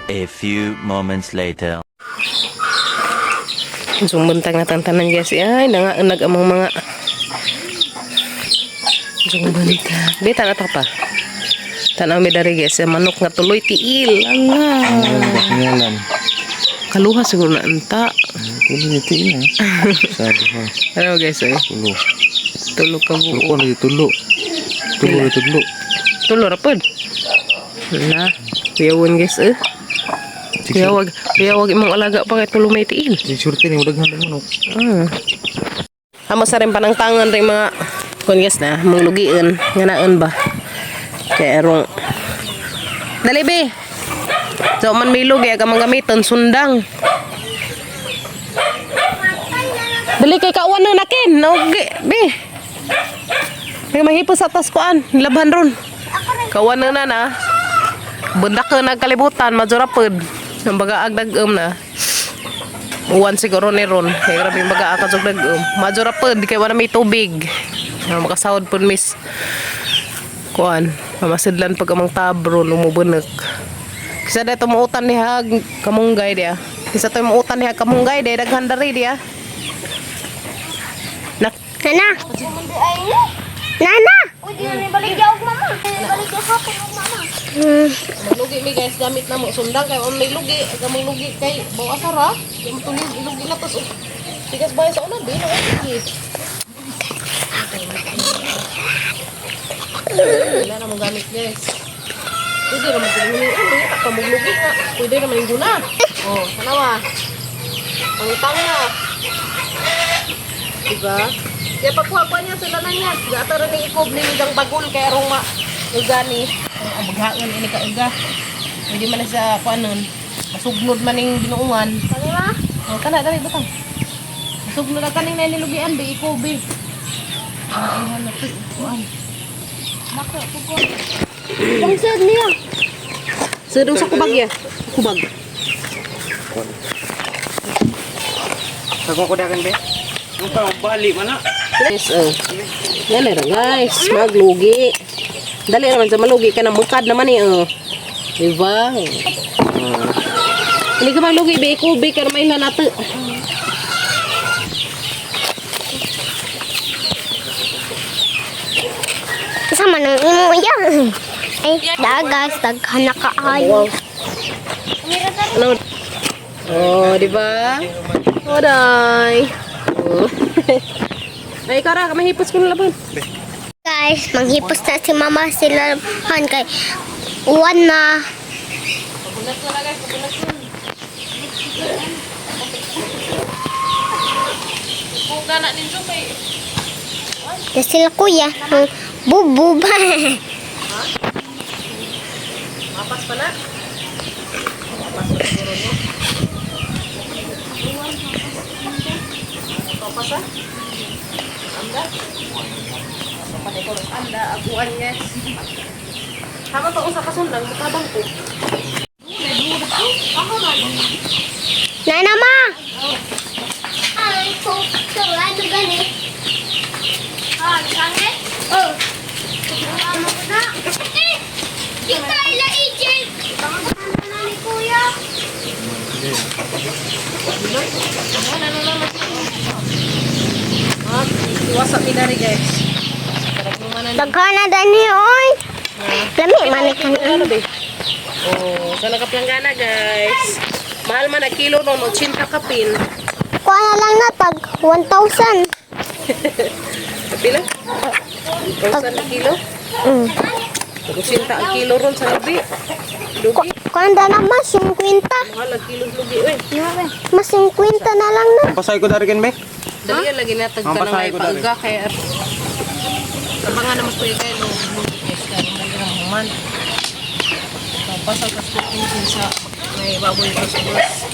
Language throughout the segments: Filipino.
A few moments later. Sumbuntang na tantanan guys. Ay, nag amang mga sumbuntang. Bita na to pa. Tanaw mi dari guys. Manok nga tuloy tiil. Ngalan. Kaluha siguro na anta. Tulo tiil na. Sabi ko. Ano guys eh? Tulo. Tulo ka buo. Tulo lagi tulo. Tulo. Tulo rapod. Na. Piyawon guys eh. Piyawag imong alaga pa kay tulo may tiil. Surti ni udag nang manok. Amo sa rin panangtangan rin mga kun guys na mong lugiin nganaan ba. Kaya rong dali be. So man may lugi ka gamiton sundang. Dali kay kawan na nakin. Okay, be. May mahipos sa tas kuan, labhan ron. Kawan na. Bundak ka nagkalibutan, majurapod. Ang baga agdagom na. Uwan siguro ni ron. Kaya grabe yung baga akad agdagom. Majurapod, kaya wala may tubig. Makasahod po miss. Kuan, mamasidlan pag amang tabro, lumubunak. Kisa dito muutan niya kamunggay dia. Kisa to muutan niya kamunggay dia, daghan dari dia. Nana. Nana. Balik jauh mama. Balik jauh mama. Lugi mi guys, gamit na mo sundang kay on may lugi, gamay lugi kay bawa asara. Yung tulig ilugi na tos. Tigas bay sa una bi na lugi. Wala na mo gamit guys. Pwede naman gulungan ini, tak pamulugi na. Pwede naman yung guna. Oh, sanawa. Pangutang na. Diba? Kaya pagkuha niya sila na niya. Gata rin yung ikob ni Ligang Bagol kaya rong ugani. Ang baghaan ini ka uga. Pwede man na sa kuanon. Masugnod man yung binuungan. Kanina? Oh, kana dali butang. Masugnod na kaning na nilugian di ikob. Ay na to kuan. Maka pugod. Bangsad niya. Sedung sa kubag ya. Kubag. Sagong ko dagan be. Ang bali mana? Guys, yan na guys, maglugi. Dali naman sa malugi ka na mukad naman eh. Diba? Hindi ka maglugi, be kubi ka naman ilan nato. Sama nang imo yan. Ay, dagas, daghan na kaayo. Ano? Oh, diba? Oday. Oh. Ay, kara, mahipos ko na laban. Guys, manghipos na si mama sila han kay uwan na. Pabulat na guys, pabulat na. Buka na ninyo kay. Na sila kuya, bubub. Mapas pa na. Mapas pa siguro no. Mapas ha? Anda? Mapas ko anda aguan guys. Tama to usa ka sundang mutabang ko. Nana ma. Ay, so ano gani? Ah, sange? Oh. Ano ko na? Eh, kita ila agent. Ano ni kuya? Iwasak mi dari guys. Daghan na dani oy. Lami man kan. Oh, sana ka planggana guys. Mahal man na kilo no 80 kapin. Kuha na lang na tag 1,000. Kapila? 1,000 na kilo? 80 ang kilo ron sa lubi. Lubi. Kuha na mas 50. Mahal ang kilo lubi. Uy. Mas 50 na lang na. Pasay ko dari ken be. Dali yan lagi natag ka na Mapasahe ngay ko dari. pagga kaya tabangan naman ko yung kayo no yes ka rin dali ng human pasal ka cooking sa may baboy ko sa bus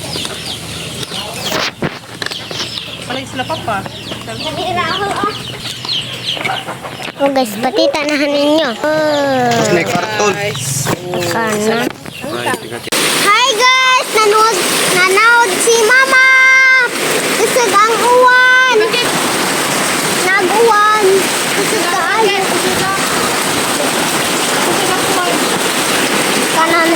palagi sila papa Oh guys, patita na ninyo. May karton. guys Kana. Ay, tiga. Hi guys, nanood si mama. Isig ang uwan. Nag-uwan. Isig kaayo. Kanan.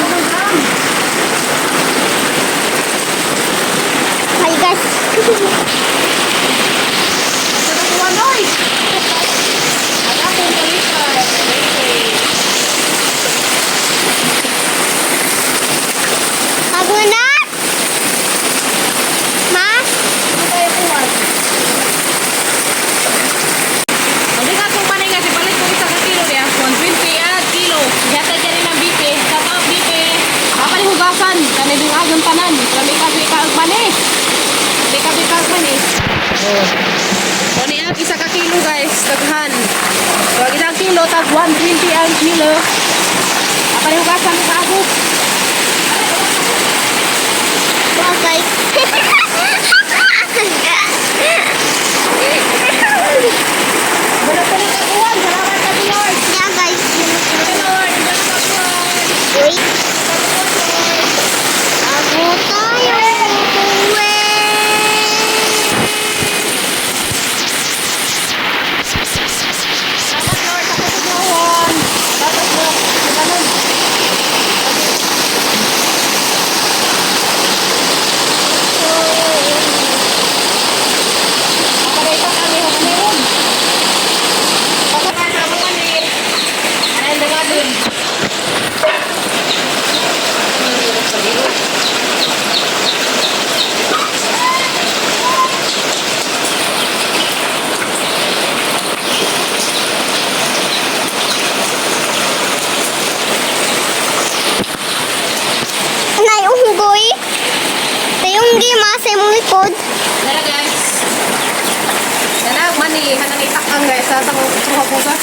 Oh. So niya isa ka kilo guys, taghan. So ang isang kilo tag 120 ang kilo. Apa yung hugasan sa ako? Wow, guys. Balik ka uwan, salamat ka Lord. Yeah, guys. Lord, salamat Lord. Wait. Ako tayo uuwi. Salamat Lord, ako sa uwan. Salamat Lord, salamat. Paparita kami, meron. Paparita kami. Ano yung dun? Naiunggoy. Tayunggi, masa mong likod. Tara guys. Tara, mani. Hanang itakang guys. Sa tangong puga.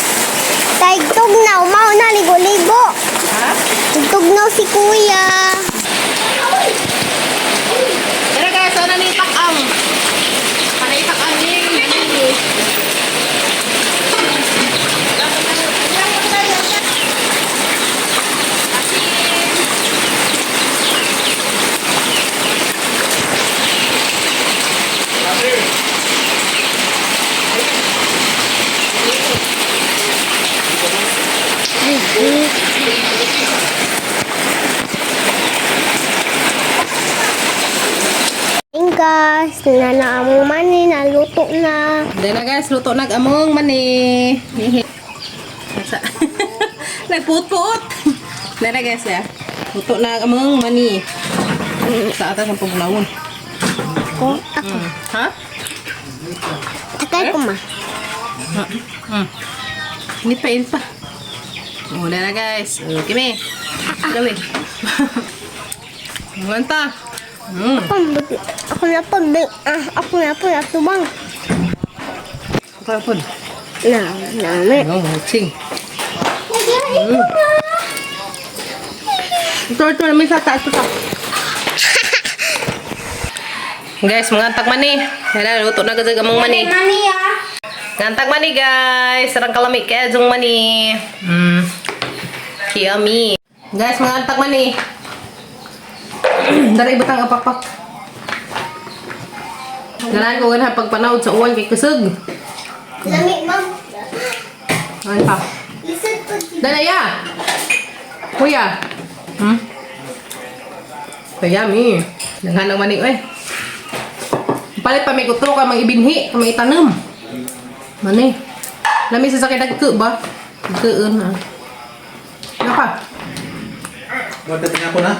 Taigtog na, umaw na, ligo-ligo. Ha? Tugtugnaw si kuya. Tara guys, ano ni itakang? Ano itakang ni? Guys, nanamong mani, naluto na. Dahil na guys, luto nag-among mani. Nagpuot-puot. Dahil na guys ya. Luto nag-among mani. Sa atas ang paglawon. Ako, ako. Ha? Takay ko ma. Ini pa. Oh, dahil na guys. Kimi. Gawin. Manta. Ako na po, natubang. Apa pun? Nami. Oh, cing. Ito, may sata. Ito. Guys, mengantag mani. Dahil luto na gazag among mani. Mani ya. Ngantag mani guys. Sarang kalamig kaya jung mani. Yummy. Guys, mengantag mani. Dari batang apak-pak. Ganahan ko ganhan pagpanawd sa uwan kay kusog. Lamig ma'am. Ano pa? Listen po. Danaya! Kuya! Kaya mi. Danghan ng manig eh. Palit pa may kutro ka mang ibinhi, ka mang itanam. Mani. Lami sa sakit nagke ba? Nagkeun ha. Ano pa? Wala tingnan ko na.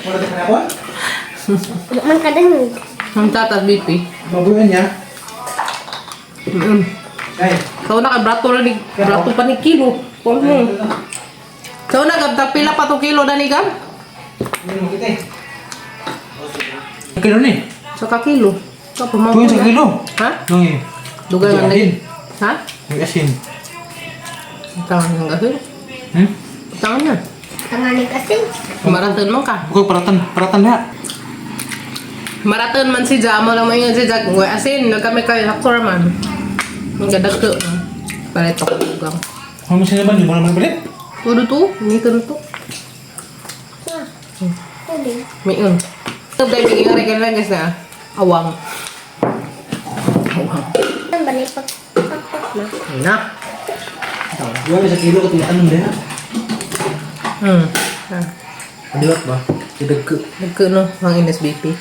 Wala tingnan ko. Man kadang. Ang tatas BP. Mabuyan niya. Ay. So na ka brato na ni brato pa ni kilo. Kung so na gab pila pa to kilo na ni gab? Ano mo kita? Kilo ni. Sa ka kilo. Sa pamang. Tuwing sa kilo. Ha? Nung Dugan nga asin. Ha? Yung asin. Tangan nga gahin. Tangan na. Tanganig kasi. Maraton man ka. Bukan peratan ya. Maraton man si Jamo lang mayon si Jag. Ngoy asin, nagkami kay haktor man. Ang gadagto. Palit ako ugang. Kamu sini ban yung naman balik? Tudo to, ini to. Pwede. Mayon. Ito dahil bigyan nga rin lang guys na awang. Awang. Ang balik pag na. Ayun na. Dua bisa kilo ketulian deh. Adilat ba? Tidak ke. Nagko no, ang NSBP.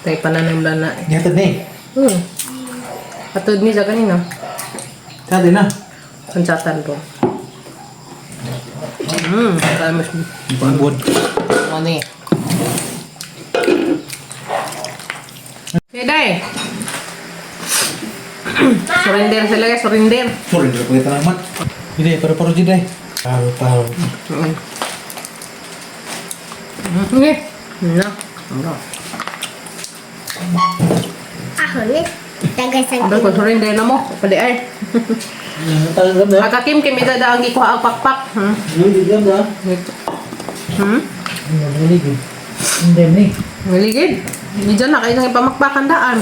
Tayo pananam na. Nyatad nih. Katod ni sa kanina. Tadi na. Pansatan po. Kaya mas Buat. ano eh. Hey, day. Surrender sila guys, surrender. Sorry, tidak boleh tanaman. Ini paru-paru jadi. Paru-paru. Okay. Na. Ano? Ako ni. Tagay sa Abel ko surin din na mo. Pwede ay. Talang ganda. Akakim kim ida da ang gikuha ang pakpak. Hindi ganda. Hindi ganda. Hindi ni. Maligid. Hindi dyan na kayo nang ipamakpakan daan.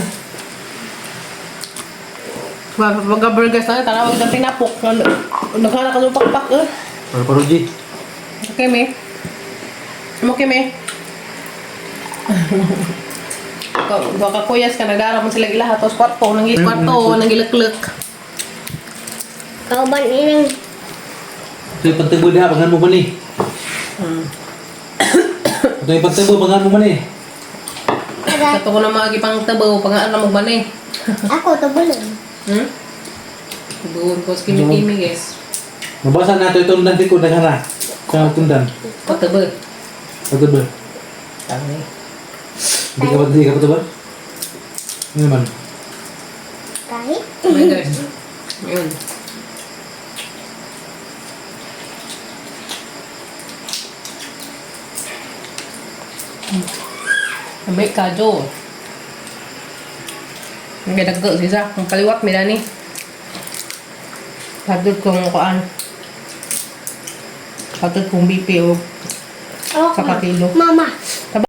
Pagka burgers na, tanawag na tinapok. Nagkana ka ng pakpak eh. Para paruji. Okay, me. Okay, me. Baka kuyas ka, nagdara mo sila ilahat. Tapos kwarto, nangilaklak. kauban inang Ito yung pantabo diha, pangan mo ba ni? Ito yung pantabo, pangan mo ba ni? Sa to ko na mga gipang tabaw, pangaan na mo ba ni? ako to bulon. Doon ko, kimi-kimi guys. Mabasa na ito itong nanti ko, naghara. Sa tundan. Pataba. Agad ba? Tangi. Hindi ka pa ito ba? Ano naman? Kahit Okay guys. Yun. Ambil kado. Ang gadago siya. Ang kaliwat mi dani. Kadud kong kuan. Kadud kong BP o oh, sa kilo. mama.